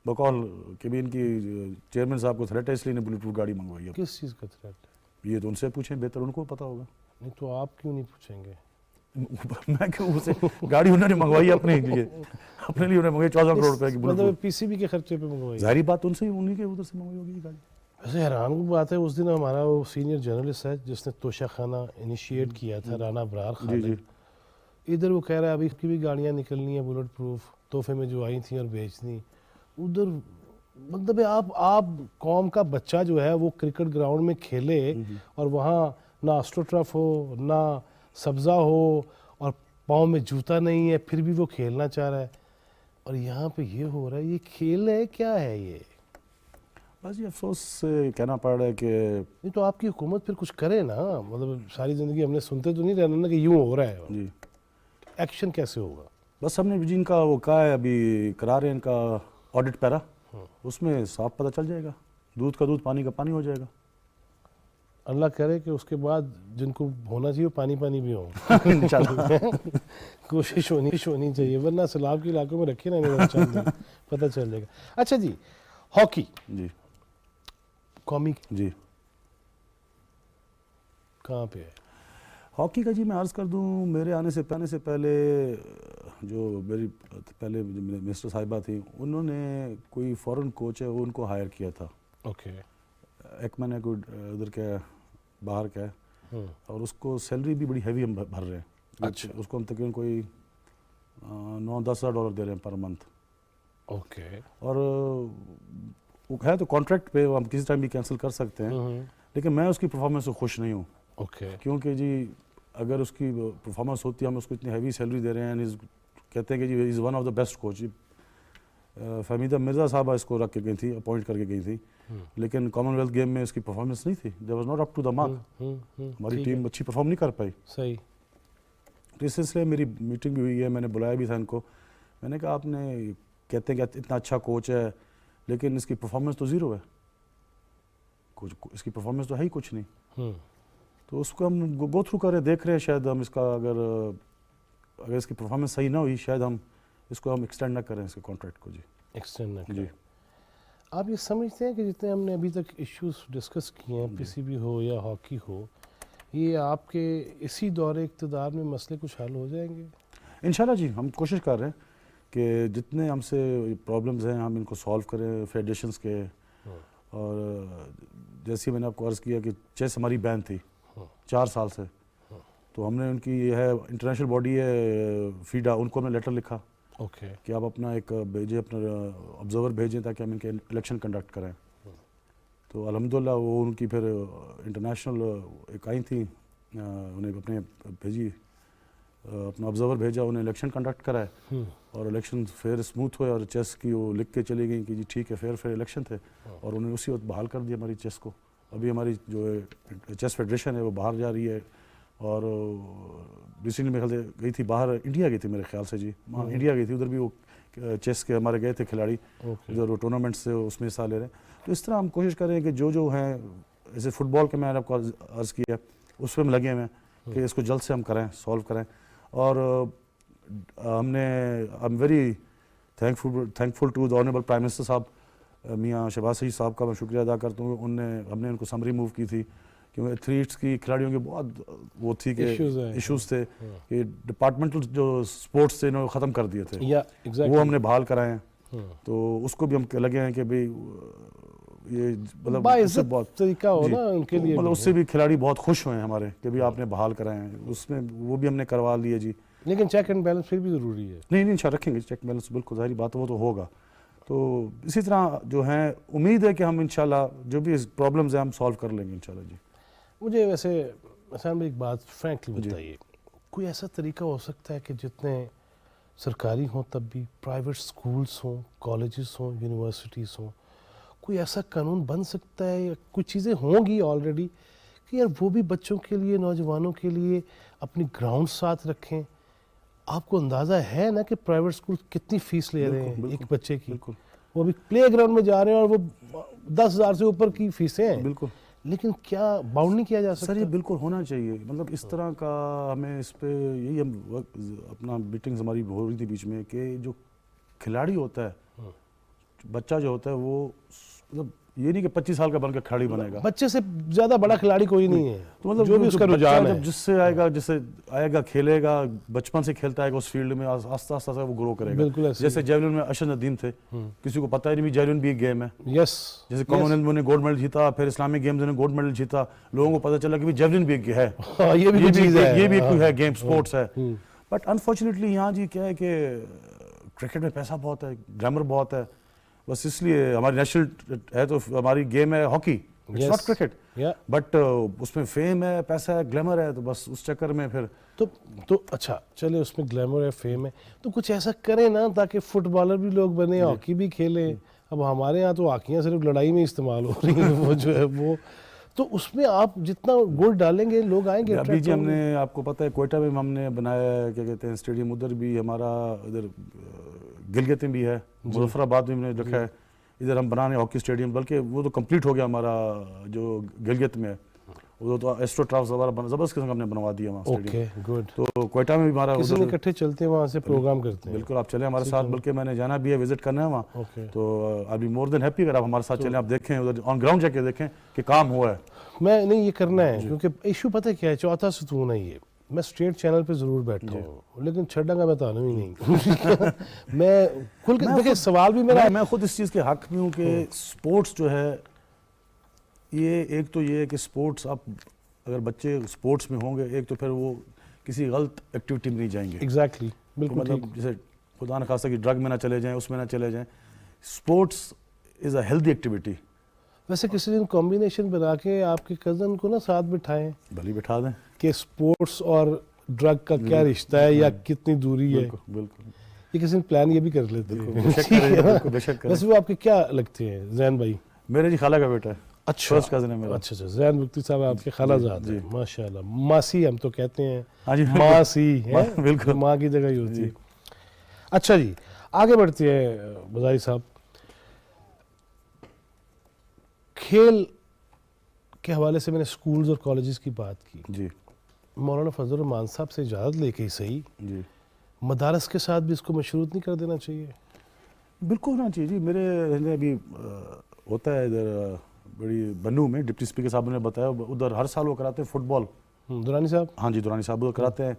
S2: بقول کہ بھی ان کی چیئرمین صاحب کو تھریٹ ہے اس لیے نے بلٹ پروف گاڑی منگوائی ہے.
S1: کس چیز کا تھریٹ ہے؟
S2: یہ تو ان سے پوچھیں, بہتر ان کو پتہ ہوگا.
S1: نہیں تو آپ کیوں نہیں پوچھیں گے؟
S2: میں کیوں اسے گاڑی انہوں نے منگوائی اپنے لیے, اپنے لیے انہوں نے منگوائی 14 کروڑ روپے کی بلٹ
S1: مطلب
S2: پروف.
S1: پی سی بی کے خرچے پہ منگوائی؟
S2: ظاہری بات ان سے انہیں کے ادھر سے منگوائی ہوگی گاڑی.
S1: ویسے حیران کی بات ہے, اس دن ہمارا وہ سینئر جرنلسٹ ہے جس نے توشہ خانہ انیشیٹ کیا تھا, رانا ابرار
S2: جی
S1: خالد,
S2: جی
S1: ادھر وہ کہہ رہا ہے ابھی کی بھی گاڑیاں نکلنی ہیں بلٹ پروف تحفے میں جو آئی تھیں اور بیچنی. ادھر مطلب آپ قوم کا بچہ جو ہے وہ کرکٹ گراؤنڈ میں کھیلے اور وہاں نہ اسٹروٹرف ہو نہ سبزہ ہو اور پاؤں میں جوتا نہیں ہے پھر بھی وہ کھیلنا چاہ رہا ہے, اور یہاں پہ یہ ہو رہا ہے. یہ کھیل ہے کیا ہے یہ؟
S2: بس یہ افسوس سے کہنا پڑ رہا ہے کہ
S1: نہیں تو آپ کی حکومت پھر کچھ کرے نا, مطلب ساری زندگی ہم نے سنتے تو نہیں رہنا نا کہ یوں ہو رہا ہے,
S2: جی
S1: ایکشن کیسے ہوگا؟
S2: بس ہم نے جن کا وہ کہا ہے ابھی کرا رہے ہیں ان کا آڈٹ پیرا, اس میں صاف پتہ چل جائے گا. دودھ کا دودھ پانی کا پانی ہو جائے گا.
S1: اللہ کرے کہ اس کے بعد جن کو ہونا چاہیے وہ پانی پانی بھی ہوں.
S2: انشاءاللہ.
S1: کوشش ہونی چاہیے, ورنہ سیلاب کے علاقوں میں رکھے نا پتہ چل جائے گا. اچھا جی, ہاکی
S2: جی
S1: قومی
S2: جی
S1: کہاں پہ ہے؟
S2: ہاکی کا جی میں عرض کر دوں, میرے آنے سے پہلے جو میری پہلے منسٹر صاحبہ تھیں انہوں نے کوئی فورن کوچ ہے وہ ان کو ہائر کیا تھا.
S1: اوکے.
S2: ایک میں نے کوئی ادھر کا باہر کا ہے, اور اس کو سیلری بھی بڑی ہیوی ہم بھر رہے ہیں.
S1: اچھا.
S2: اس کو ہم تقریباً کوئی $9-10,000 دے رہے ہیں پر منتھ.
S1: اوکے.
S2: اور وہ ہے تو کانٹریکٹ پہ, ہم کسی ٹائم بھی کینسل کر سکتے ہیں, لیکن میں اس کی پرفارمنس سے خوش نہیں ہوں.
S1: اوکے.
S2: کیونکہ جی اگر اس کی پرفارمنس ہوتی ہے, ہم اس کو اتنی ہیوی سیلری دے رہے ہیں, کہتے ہیں کہ جی is one of the best coach. Fahmida Mirza صاحبہ اس کو رکھ کے گئی تھی, اپوائنٹ کر کے گئی تھی, لیکن کامن ویلتھ گیم میں اس کی پرفارمنس نہیں تھی. There was not up to the mark. ہماری ٹیم اچھی پرفارم نہیں کر پائی.
S1: صحیح.
S2: تو اس سلسلے میری میٹنگ بھی ہوئی ہے, میں نے بلایا بھی تھا ان کو. میں نے کہا آپ نے کہتے ہیں کہ اتنا اچھا کوچ ہے لیکن اس کی پرفارمنس تو زیرو ہے, اس کی پرفارمنس تو ہے ہی کچھ نہیں. تو اس کو ہم گو تھرو کر رہے, دیکھ رہے ہیں شاید ہم اس کا اگر اس کی پرفارمنس صحیح نہ ہوئی شاید ہم اس کو ایکسٹینڈ نہ کریں اس کے کانٹریکٹ کو. جی
S1: ایکسٹینڈ نہ
S2: جی.
S1: کریں. آپ یہ سمجھتے ہیں کہ جتنے ہم نے ابھی تک ایشوز ڈسکس کیے ہیں, پی سی بی ہو یا ہاکی ہو, یہ آپ کے اسی دور اقتدار میں مسئلے کچھ حل ہو جائیں گے؟
S2: انشاءاللہ جی, ہم کوشش کر رہے ہیں کہ جتنے ہم سے پرابلمز ہیں ہم ان کو سالو کریں فیڈریشنز کے. اور جیسے میں نے آپ کو عرض کیا کہ چیس ہماری بین تھی 4 سال سے, تو ہم نے ان کی یہ ہے انٹرنیشنل باڈی ہے فیڈا, ان کو ہم نے لیٹر لکھا
S1: اوکے
S2: کہ آپ اپنا ایک بھیجیں, اپنا آبزرور بھیجیں تاکہ ہم ان کے الیکشن کنڈکٹ کریں. تو الحمدللہ وہ ان کی پھر انٹرنیشنل ایک آئی تھیں, انہیں اپنے بھیجی, اپنا آبزرور بھیجا, انہیں الیکشن کنڈکٹ کرائے اور الیکشن فیئر اسموتھ ہوئے, اور چیس کی وہ لکھ کے چلی گئیں کہ جی ٹھیک ہے فیئر الیکشن تھے, اور انہیں اسی وقت بحال کر دیا ہماری چیس کو. ابھی ہماری جو چیس فیڈریشن ہے وہ باہر جا رہی ہے, اور ریسنٹلی میرے خیال سے گئی تھی باہر, انڈیا گئی تھی میرے خیال سے. جی وہاں انڈیا گئی تھی, ادھر بھی وہ چیس کے ہمارے گئے تھے کھلاڑی, ادھر وہ ٹورنامنٹس سے اس میں حصہ لے رہے ہیں. تو اس طرح ہم کوشش کریں کہ جو ہیں جیسے فٹ بال کے میں نے آپ کو عرض کیا اس پہ ہم لگے ہوئے ہیں کہ اس کو جلد سے ہم کریں, سالو کریں. اور ہم نے I am very thankful to the honourable prime minister صاحب, میاں شہباز شریف صاحب کا میں شکریہ ادا کرتا ہوں. ہم نے ان کو سمری موو کی تھی کیونکہ ایتھلیٹس کی کھلاڑیوں کی بہت وہ تھی کہ ایشوز تھے کہ ڈپارٹمنٹل جو اسپورٹس تھے انہوں نے ختم کر دیے تھے, وہ ہم نے بحال کرائے ہیں. تو اس کو بھی ہم لگے ہیں کہ بھئی یہ مطلب
S1: بہت طریقہ ہو نا ان کے لیے,
S2: مطلب اس سے بھی کھلاڑی بہت خوش ہوئے ہیں ہمارے کہ بھی آپ نے بحال کرائے ہیں, اس میں وہ بھی ہم نے کروا لیے. جی
S1: لیکن چیک اینڈ بیلنس پھر بھی ضروری ہے.
S2: نہیں انشاءاللہ رکھیں گے چیک بیلنس, بالکل ظاہری بات ہے وہ تو ہوگا. تو اسی طرح جو ہیں امید ہے کہ ہم انشاءاللہ جو بھی پرابلمز ہیں ہم سالو کر لیں گے انشاءاللہ. جی
S1: مجھے ویسے حسین بھائی ایک بات فرینکلی بتائیے, کوئی ایسا طریقہ ہو سکتا ہے کہ جتنے سرکاری ہوں تب بھی پرائیویٹ سکولز ہوں, کالجز ہوں, یونیورسٹیز ہوں, کوئی ایسا قانون بن سکتا ہے یا کچھ چیزیں ہوں گی آلریڈی کہ یار وہ بھی بچوں کے لیے, نوجوانوں کے لیے اپنی گراؤنڈ ساتھ رکھیں, آپ کو اندازہ ہے نا کہ پرائیویٹ اسکول کتنی فیس لے رہے ہیں ایک بچے کی؟
S2: بالکل
S1: وہ ابھی پلے گراؤنڈ میں جا رہے ہیں اور وہ 10,000 سے اوپر کی فیسیں ہیں.
S2: بالکل.
S1: لیکن کیا باؤنڈ نہیں کیا جا سکتا؟
S2: سر یہ بالکل ہونا چاہیے. مطلب اس طرح کا ہمیں اس پہ یہی ہم اپنا میٹنگز ہماری ہو رہی تھی بیچ میں کہ جو کھلاڑی ہوتا ہے, بچہ جو ہوتا ہے وہ مطلب یہ نہیں کہ 25 سال کا بن کے کھلاڑی بنے گا.
S1: بچے سے زیادہ بڑا کھلاڑی کوئی نہیں ہے.
S2: تو مطلب
S1: جو بھی اس کا رجحان ہے,
S2: جس سے آئے گا کھیلے گا, بچپن سے کھیلتا ہے گا اس فیلڈ میں, آہستہ آہستہ وہ گرو کرے گا.
S1: بالکل ایسے
S2: جیسے جیولن میں اشرف ندیم تھے, کسی کو پتہ ہی نہیں جیولن بھی ایک گیم ہے.
S1: یس.
S2: جیسے کامن ویلتھ نے گولڈ میڈل جیتا, پھر اسلامک گیمز نے گولڈ میڈل جیتا, لوگوں کو پتہ چلا کہ جیولن بھی ایک ہے,
S1: یہ بھی چیز ہے,
S2: یہ بھی کوئی ہے گیم, سپورٹس ہے. بٹ انفارچونیٹلی یہاں جی کیا ہے کہ کرکٹ میں پیسہ بہت ہے, گلیمر بہت ہے, بس اس لیے ہماری نیشنل ہے تو ہماری گیم ہے hockey, it's not cricket, but اس میں فیم ہے, پیسہ ہے, گلیمر ہے, تو بس اس چکر میں پھر
S1: تو اچھا چلے اس میں گلیمر ہے, فیم ہے, تو کچھ ایسا کریں نا تاکہ فٹ بالر بھی لوگ بنے, ہاکی بھی کھیلیں. اب ہمارے ہاں تو ہاکیاں صرف لڑائی میں استعمال ہو رہی ہیں, وہ جو ہے وہ, تو اس میں آپ جتنا گول ڈالیں گے لوگ آئیں گے.
S2: ابھی جی ہم نے آپ کو پتہ ہے کوئٹہ میں ہم نے بنایا ہے کیا کہتے ہیں اسٹیڈیم, ادھر بھی ہمارا, ادھر گلگت میں بھی ہے, مظفر آباد میں ہم نے رکھا ہے, ادھر ہم بنا رہے ہیں ہاکی اسٹیڈیم, بلکہ وہ تو کمپلیٹ ہو گیا ہمارا جو گلگت میں ہے, وہ تو ایسٹرو ٹراف زبردست قسم کا ہم نے بنوا دیا وہاں اسٹیڈیم.
S1: گڈ.
S2: تو کوئٹہ میں بھی ہمارا
S1: کسی دن اکٹھے چلتے ہیں وہاں سے پروگرام کرتے ہیں.
S2: بالکل آپ چلیں ہمارے ساتھ, بلکہ میں نے جانا بھی ہے, وزٹ کرنا ہے وہاں, تو آئی بی مور دین ہیپی اگر آپ ہمارے ساتھ چلیں, آپ دیکھیں ادھر آن گراؤنڈ جا کے دیکھیں کہ کام ہوا ہے.
S1: میں نہیں یہ کرنا ہے کیونکہ ایشو پتہ کیا ہے, چوتھا ستون ہے یہ. میں اسٹیٹ چینل پہ ضرور بیٹھتا ہوں لیکن چھڑا گا میں تعلیم ہی نہیں. میں کھل کے دیکھیں سوال بھی میرا,
S2: میں خود اس چیز کے حق میں ہوں کہ سپورٹس جو ہے یہ ایک تو یہ ہے کہ سپورٹس, آپ اگر بچے سپورٹس میں ہوں گے ایک تو پھر وہ کسی غلط ایکٹیویٹی میں نہیں جائیں گے.
S1: ایگزیکٹلی, بالکل.
S2: مطلب جیسے خدا نخواستہ کہ ڈرگ میں نہ چلے جائیں, اس میں نہ چلے جائیں. Sports is a healthy activity.
S1: ویسے کسی دن کمبینیشن بنا کے آپ کے کزن کو نا ساتھ بٹھائیں,
S2: بھلی بٹھا دیں
S1: کہ سپورٹس اور ڈرگ کا کیا رشتہ ہے یا کتنی دوری ہے.
S2: بالکل
S1: یہ کسی دن پلان یہ بھی کر لیتے ہیں. ویسے وہ آپ کے کیا لگتے ہیں زین بھائی؟
S2: میرے جی خالہ کا بیٹا ہے.
S1: اچھا,
S2: فرسٹ کزن ہے میرا.
S1: اچھا, زین مفتی صاحب آپ کے خالہ زاد ہیں, ماشاء اللہ. ماسی ہم تو کہتے ہیں,
S2: ہاں جی
S1: ماسی ہے,
S2: بالکل
S1: ماں کی جگہ ہی ہوتی ہے. اچھا جی آگے بڑھتے ہیں بزاری صاحب. کھیل کے حوالے سے میں نے سکولز اور کالجز کی بات کی
S2: جی.
S1: مولانا فضل الرحمان صاحب سے اجازت لے کے ہی صحیح,
S2: جی
S1: مدارس کے ساتھ بھی اس کو مشروط نہیں کر دینا چاہیے؟
S2: بالکل ہونا چاہیے جی. میرے ابھی ہوتا ہے ادھر بڑی بنو میں, ڈپٹی اسپیکر صاحب نے بتایا, ادھر ہر سال وہ کراتے ہیں فٹ بال.
S1: دورانی صاحب؟
S2: ہاں جی دورانی صاحب ادھر کراتے ہیں,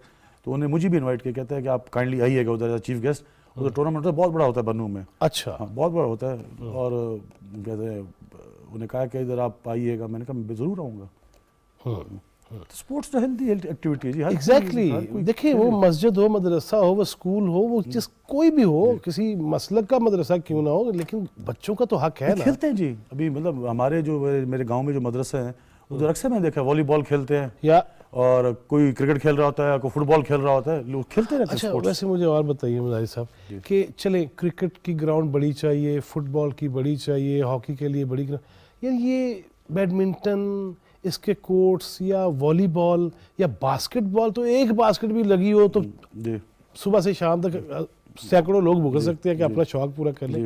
S2: تو انہیں مجھے بھی انوائٹ کیا, کہتے ہیں کہ آپ کائنڈلی آئیے گا ادھر چیف گیسٹ. ادھر ٹورنامنٹ بہت بڑا ہوتا ہے بنو میں.
S1: اچھا,
S2: ہاں بہت بڑا ہوتا ہے, اور کہتے ہیں انہیں کہا کہ ادھر آپ آئیے گا. میں نے کہا میں ضرور آؤں گا. اسپورٹس تو ہیلدی ایکٹیویٹی ہے جی.
S1: ایگزیکٹلی. دیکھیں وہ مسجد ہو, مدرسہ ہو, وہ اسکول ہو, وہ جس کوئی بھی ہو, کسی مسلک کا مدرسہ کیوں نہ ہو, لیکن بچوں کا تو حق ہے نا.
S2: کھیلتے ہیں جی. ابھی مطلب ہمارے جو میرے گاؤں میں جو مدرسے ہیں ادھر اکثر میں دیکھا والی بال کھیلتے ہیں,
S1: یا
S2: اور کوئی کرکٹ کھیل رہا ہوتا ہے, کوئی فٹ بال کھیل رہا ہوتا ہے, لوگ کھیلتے رہتے ہیں.
S1: اچھا ویسے مجھے اور بتائیے مظاہر صاحب کہ چلیں کرکٹ کی گراؤنڈ بڑی چاہیے, فٹ بال کی بڑی چاہیے, ہاکی کے لیے بڑی گراؤنڈ, یا یہ بیڈمنٹن اس کے کورٹس یا والی بال یا باسکٹ بال, تو ایک باسکٹ بھی لگی ہو تو صبح سے شام تک سینکڑوں لوگ بھگ سکتے ہیں کہ اپنا شوق پورا کر لیں.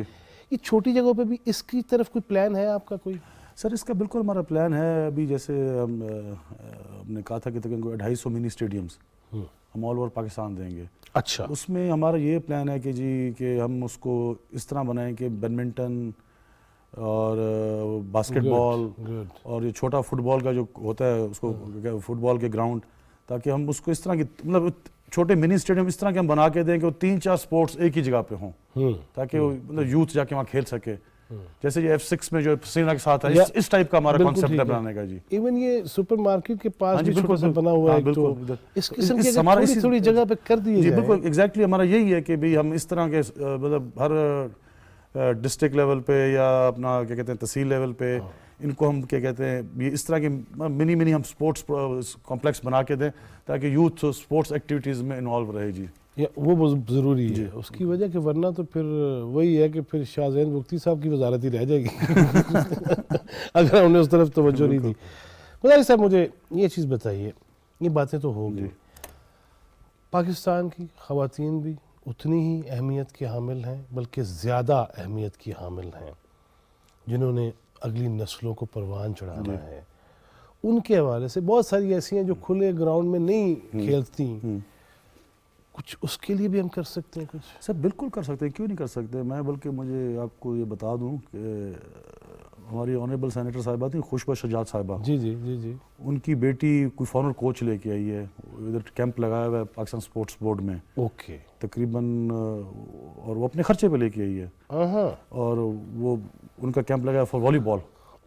S1: یہ چھوٹی جگہوں پہ بھی اس کی طرف کوئی پلان ہے آپ کا کوئی؟
S2: سر اس کا بالکل ہمارا پلان ہے. ابھی جیسے ہم نے کہا تھا کہ تقریباً 250 منی اسٹیڈیمس ہم آل اوور پاکستان دیں گے.
S1: اچھا,
S2: اس میں ہمارا یہ پلان ہے کہ جی کہ ہم اس کو اس طرح بنائیں کہ بیڈمنٹن اور باسکٹ بال اور یہ چھوٹا فٹ بال کا جو ہوتا ہے اس کو فٹ بال کے گراؤنڈ, تاکہ ہم اس کو اس طرح کی مطلب چھوٹے منی اسٹیڈیم اس طرح کے ہم بنا کے دیں کہ وہ 3-4 سپورٹس ایک ہی جگہ پہ ہوں, تاکہ وہ مطلب یوتھ جا کے وہاں کھیل سکے. جیسے یہ F6 میں جو سری لنکا کے ساتھ ہے, اس ٹائپ کا ہمارا کانسیپٹ ہے بنانے کا جی.
S1: ایون یہ سپر مارکیٹ کے پاس بھی چھوٹا سا بنا ہوا ہے, تو اس قسم کی تھوڑی تھوڑی جگہ پہ کر دیے
S2: جی.
S1: جائے.
S2: بالکل ایگزیکٹلی ہمارا یہی ہے کہ بھی ہم اس طرح کے مطلب ہر ڈسٹرکٹ لیول پہ یا اپنا کیا کہتے ہیں تحصیل لیول پہ ان کو ہم کیا کہتے ہیں یہ اس طرح کے منی ہم سپورٹس کمپلیکس بنا کے دیں, تاکہ یوتھ سپورٹس ایکٹیویٹیز میں انوالو رہے جی.
S1: وہ ضروری ہے اس کی وجہ کہ ورنہ تو پھر وہی ہے کہ پھر شاہ زین مفتی صاحب کی وزارت ہی رہ جائے گی اگر ہم نے اس طرف توجہ نہیں دی. مظاہر صاحب مجھے یہ چیز بتائیے, یہ باتیں تو ہو گئی, پاکستان کی خواتین بھی اتنی ہی اہمیت کی حامل ہیں، بلکہ زیادہ اہمیت کی حامل ہیں، جنہوں نے اگلی نسلوں کو پروان چڑھانا ہے۔ ان کے حوالے سے بہت ساری ایسی ہیں جو کھلے گراؤنڈ میں نہیں کھیلتی، کچھ اس کے لیے بھی ہم کر سکتے ہیں کچھ؟
S2: سر بالکل کر سکتے ہیں، کیوں نہیں کر سکتے؟ میں بلکہ مجھے آپ کو یہ بتا دوں کہ ہماری آنریبل سینیٹر صاحبہ تھیں خوشبو شجاعت صاحبہ،
S1: جی جی جی جی،
S2: ان کی بیٹی کوئی فارمر کوچ لے کے آئی ہے، ادھر کیمپ لگایا ہوا ہے پاکستان سپورٹس بورڈ میں
S1: اوکے،
S2: تقریباً، اور وہ اپنے خرچے پہ لے کے آئی ہے،
S1: ہاں،
S2: اور وہ ان کا کیمپ لگایا فار والی بال،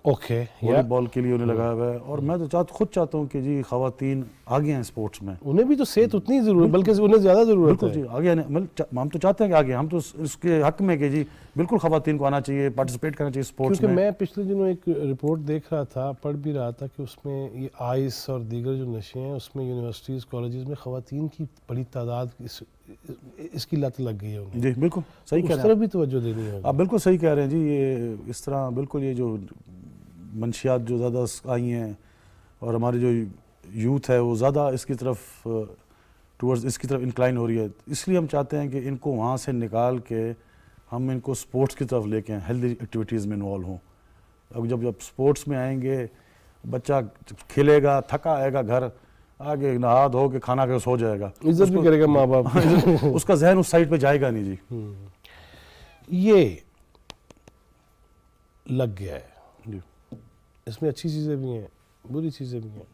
S1: اوکے،
S2: والی بال کے لیے انہیں لگایا ہوا ہے۔ اور میں تو خود چاہتا ہوں کہ جی خواتین آگے ہیں اسپورٹس میں،
S1: انہیں بھی تو صحت اتنی ضرورت، بلکہ انہیں زیادہ ضرورت
S2: بالکل
S1: ہے۔
S2: جی آگے آنے، ہم تو چاہتے ہیں کہ آگے، ہم تو اس کے حق میں کہ جی بالکل خواتین کو آنا چاہیے، پارٹیسپیٹ کرنا چاہیے اسپورٹس
S1: کیونکہ
S2: میں۔
S1: میں پچھلے دنوں ایک رپورٹ دیکھ رہا تھا، پڑھ بھی رہا تھا کہ اس میں یہ آئس اور دیگر جو نشے ہیں اس میں یونیورسٹیز کالجز میں خواتین کی بڑی تعداد اس کی لت لگ گئی ہے انہیں،
S2: جی بالکل صحیح کہہ
S1: اس
S2: رہے
S1: طرف
S2: ہیں
S1: بھی توجہ دینی ہوگی۔
S2: آپ بالکل صحیح کہہ رہے ہیں جی، یہ اس طرح بالکل یہ جو منشیات جو زیادہ آئی ہیں اور ہماری جو یوتھ ہے وہ زیادہ اس کی طرف ٹورڈز اس کی طرف انکلائن ہو رہی ہے، اس لیے ہم چاہتے ہیں کہ ان کو وہاں سے نکال کے ہم ان کو سپورٹس کی طرف لے کے آئیں، ہیلدی ایکٹیویٹیز میں انوالو ہوں۔ اب جب سپورٹس میں آئیں گے، بچہ کھیلے گا، تھکا آئے گا گھر، آگے نہا دھو کے کھانا کے سو جائے گا،
S1: عزت بھی کرے گا ماں باپ۔
S2: اس کا ذہن اس سائڈ پہ جائے گا نہیں جی۔
S1: یہ لگ گیا ہے،
S2: جی
S1: اس میں اچھی چیزیں بھی ہیں، بری چیزیں بھی ہیں،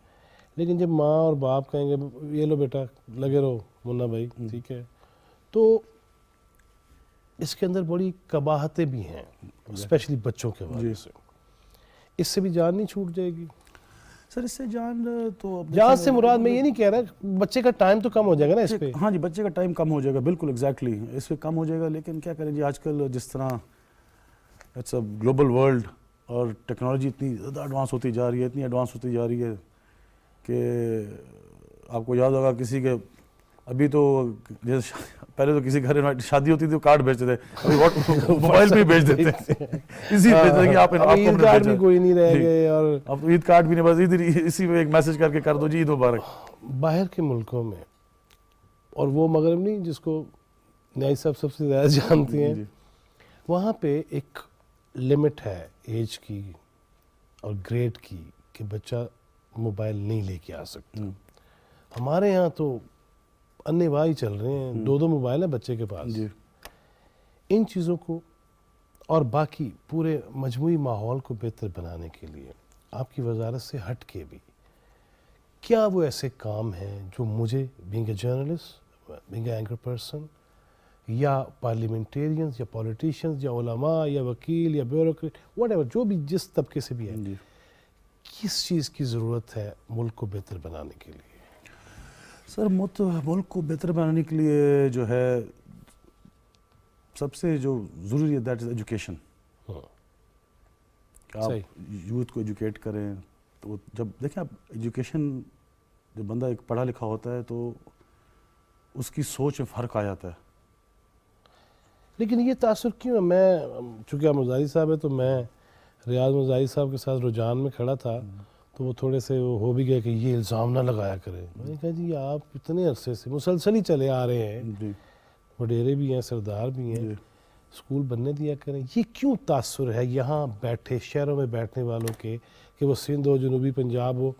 S1: لیکن جب ماں اور باپ کہیں گے یہ لو بیٹا لگے رہو منا بھائی، ٹھیک ہے، تو اس کے اندر بڑی قباحتیں بھی ہیں، اسپیشلی بچوں کے حوالے سے۔ اس سے بھی جان نہیں چھوٹ جائے گی؟
S2: سر اس سے جان تو
S1: جان سے مراد میں یہ نہیں کہہ رہا، بچے کا ٹائم تو کم ہو جائے گا نا اس پہ۔
S2: ہاں جی بچے کا ٹائم کم ہو جائے گا، بالکل ایگزیکٹلی اس پہ کم ہو جائے گا، لیکن کیا کریں جی آج کل جس طرح اٹس اے گلوبل ورلڈ اور ٹیکنالوجی اتنی زیادہ ایڈوانس ہوتی جا رہی ہے، اتنی ایڈوانس ہوتی جا رہی ہے کہ آپ کو یاد ہوگا کسی کے ابھی تو جیسے پہلے تو کسی گھر شادی ہوتی تھی تو کارڈ بھیجتے تھے، ابھی موبائل پہ ہی بھیج دیتے ہیں، اسی بھیج دیتے ہیں کہ آپ کو
S1: عید کارڈ بھی کوئی نہیں رہ گئے، اور
S2: اب عید کارڈ بھی نہیں، بس ادھر اسی میں ایک میسج کر کے کر دو جی عید مبارک۔
S1: باہر کے ملکوں میں، اور وہ مغرب نہیں جس کو نیائی صاحب سب سے زیادہ جانتے ہیں، وہاں پہ ایک لمٹ ہے ایج کی اور گریڈ کی کہ بچہ موبائل نہیں لے کے آ سکتا۔ ہمارے یہاں تو انے واہی چل رہے ہیں، دو دو موبائل ہیں بچے کے پاس۔ ان چیزوں کو اور باقی پورے مجموعی ماحول کو بہتر بنانے کے لیے آپ کی وزارت سے ہٹ کے بھی کیا وہ ایسے کام ہیں جو مجھے being a journalist, being a anchor person, یا پارلیمنٹیرینز یا پولیٹیشنز یا علماء یا وکیل یا بیوروکریٹ واٹ ایور، جو بھی جس طبقے سے بھی ہے، کس چیز کی ضرورت ہے ملک کو بہتر بنانے کے لیے؟
S2: سر ملک کو بہتر بنانے کے لیے جو ہے سب سے جو ضروری ہے دیٹ از ایجوکیشن، کہ آپ یوتھ کو ایجوکیٹ کریں۔ تو جب دیکھیں آپ ایجوکیشن، جب بندہ ایک پڑھا لکھا ہوتا ہے تو اس کی سوچ میں فرق آ جاتا ہے۔
S1: لیکن یہ تاثر کیوں ہے؟ میں چونکہ آپ مزاری صاحب ہے تو میں ریاض مزاری صاحب کے ساتھ رجحان میں کھڑا تھا، تو وہ تھوڑے سے ہو بھی گئے کہ یہ الزام نہ لگایا کرے۔ میں نے کہا جی آپ اتنے عرصے سے مسلسل ہی چلے آ رہے ہیں، وڈیرے بھی ہیں، سردار بھی ہیں، اسکول بننے دیا کریں۔ یہ کیوں تاثر ہے یہاں بیٹھے شہروں میں بیٹھنے والوں کے کہ وہ سندھ ہو، جنوبی پنجاب ہو،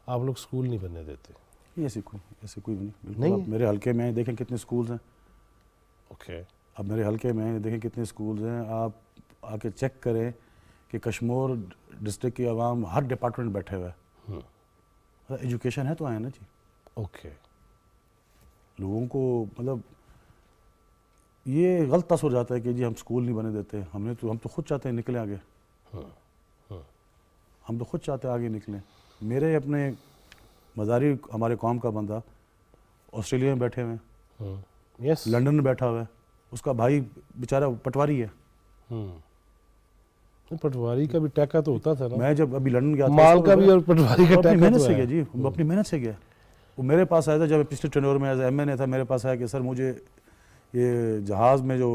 S1: آپ لوگ اسکول نہیں بننے دیتے؟
S2: ایسے کوئی بھی نہیں، آپ میرے حلقے میں دیکھیں کتنے اسکولز ہیں،
S1: اوکے،
S2: اب میرے حلقے میں دیکھیں کتنے اسکولز ہیں، آپ آ کے چیک کریں کہ کشمور ڈسٹرکٹ کی عوام ہر ڈپارٹمنٹ بیٹھے ہوئے ہے، ایجوکیشن ہے تو آئے نا جی۔
S1: اوکے،
S2: لوگوں کو مطلب یہ غلط تصور جاتا ہے کہ جی ہم اسکول نہیں بنے دیتے، ہم تو خود چاہتے ہیں نکلیں آگے، ہم تو خود چاہتے ہیں آگے نکلیں۔ میرے اپنے مزاری ہمارے قوم کا بندہ آسٹریلیا میں بیٹھے ہوئے ہیں، لنڈن میں بیٹھا ہوا ہے، اس کا بھائی بیچارہ پٹواری ہے۔
S1: پٹواری کا بھی ٹیکا تو ہوتا تھا نا،
S2: میں جب ابھی لنڈن گیا تھا،
S1: مال کا بھی اور پٹواری کا
S2: اپنی
S1: ٹیکا
S2: محنت
S1: تو
S2: سے
S1: ہے
S2: گیا جی، اپنی محنت سے گیا۔ وہ میرے پاس آیا تھا جب پچھلے ٹرینور میں ایز ایم این اے تھا، میرے پاس آیا کہ سر مجھے یہ جہاز میں جو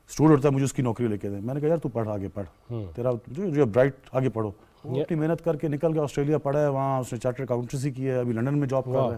S2: اسٹوڈنٹ ہوتا ہے مجھے اس کی نوکری لے کے دیں۔ میں نے کہا یار تو پڑھ آگے پڑھ، تیرا جو برائٹ آگے پڑھو۔ وہ اپنی محنت کر کے نکل گیا، آسٹریلیا پڑھا ہے، وہاں اس نے چارٹر اکاؤنٹنسی کی ہے، ابھی لنڈن میں جاب کر رہا ہے۔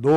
S2: 2